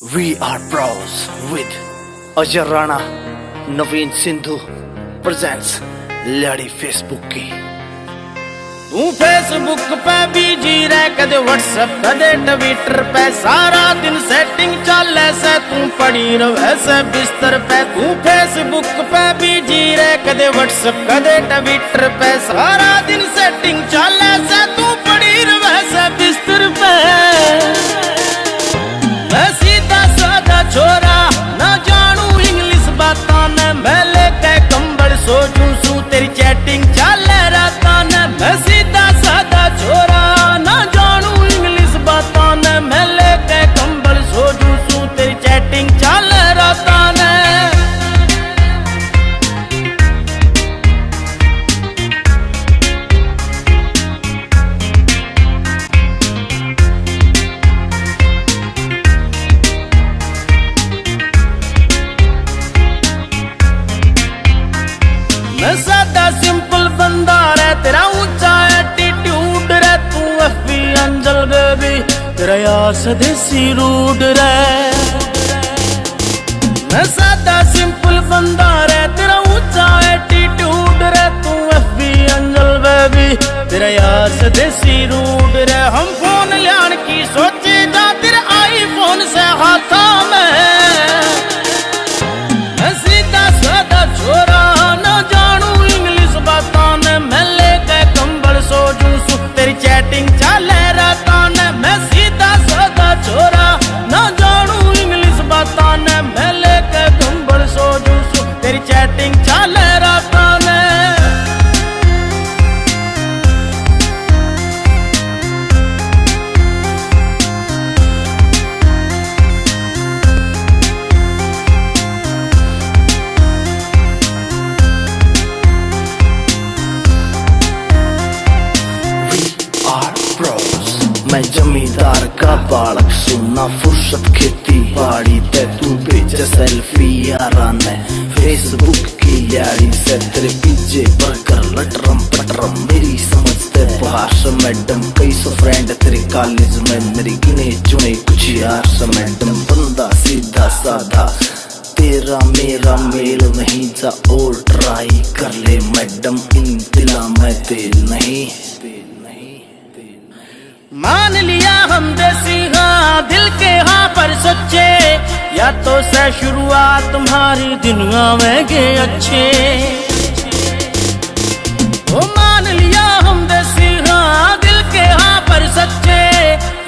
We are pros with Ajay Rana, Naveen Sindhu presents लड़ी Facebook की। तू फेसबुक पे बिजी रह, कदे व्हाट्सएप कदे ट्विटर पे, सारा दिन सेटिंग चले से तू पड़ी रहे से बिस्तर पे। तू फेसबुक पे बिजी रह, कदे व्हाट्सएप कदे ट्विटर पे, सारा दिन सेटिंग चले से तू पड़ी रहे से बिस्तर पे। मैं सीधा साधा छोरा ना जानू इंग्लिश बातां ने, मैं लेके कंबल सोचूं सू तेरी चैटिंग चले रातां ने। मैं सीधा साधा छोरा ना जानू इंग्लिश बातां ने, मैं लेके कंबल सोचूं सू तेरी चैटिंग चले रातां ने। मैं सादा सिंपल बंदा रे, तेरा ऊंचा एटीट्यूड रे, तू एफबी अंजल बेबी, तेरा यार स्वदेशी रूड रे। मैं सादा सिंपल बंदा रे, तेरा ऊंचा एटीट्यूड रे, तू एफबी अंजल बेबी, तेरा यार स्वदेशी रूड रे। हम फोन लियान की सोचे जा, तेरे आईफोन से हाथा में। मैं सीधा सादा छोरा ना जानू इंग्लिश बातां ने, मैं लेके कंबल सोचूं सू तेरी चैटिंग चले रातां ने। मैं सीधा सादा छोरा ना जानू इंग्लिश बातां ने, मैं लेके कंबल सोचूं सू तेरी चैटिंग चले रातां ने। मैं जमींदार का बालक, सुना फुर्सत खेती बाड़ी ते, तू भेज सेल्फी यारा ने फेसबुक की यारी से। तेरे पीछे पर लटरम पटरम मेरी समझते बाहर मैडम, कई सौ फ्रेंड तेरे कॉलेज में, मेरी गिने चुने कुछ यार से मैडम। बंदा सीधा साधा तेरा मेरा मेल नहीं जा, और ट्राई कर ले मैडम, इन दिला मैं तेल नहीं। मान लिया हम देसी हाँ, दिल के हाँ पर सच्चे, या तो से शुरुआत तुम्हारी दुनिया में गे अच्छे। ओ मान लिया हम देसी हाँ, दिल के हाँ पर सच्चे,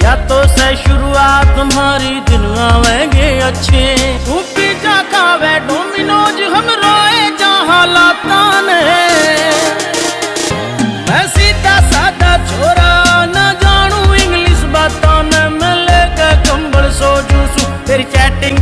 या तो से शुरुआत तुम्हारी दुनिया में गे अच्छे। तू पिज्जा खावे डोमिनोज, हम रोए जहाँ लाता ने। मैं सीधा साधा छोरा ना जानू इंग्लिश बातां ने, मैं लेके कंबल सोचूं सू तेरी चैटिंग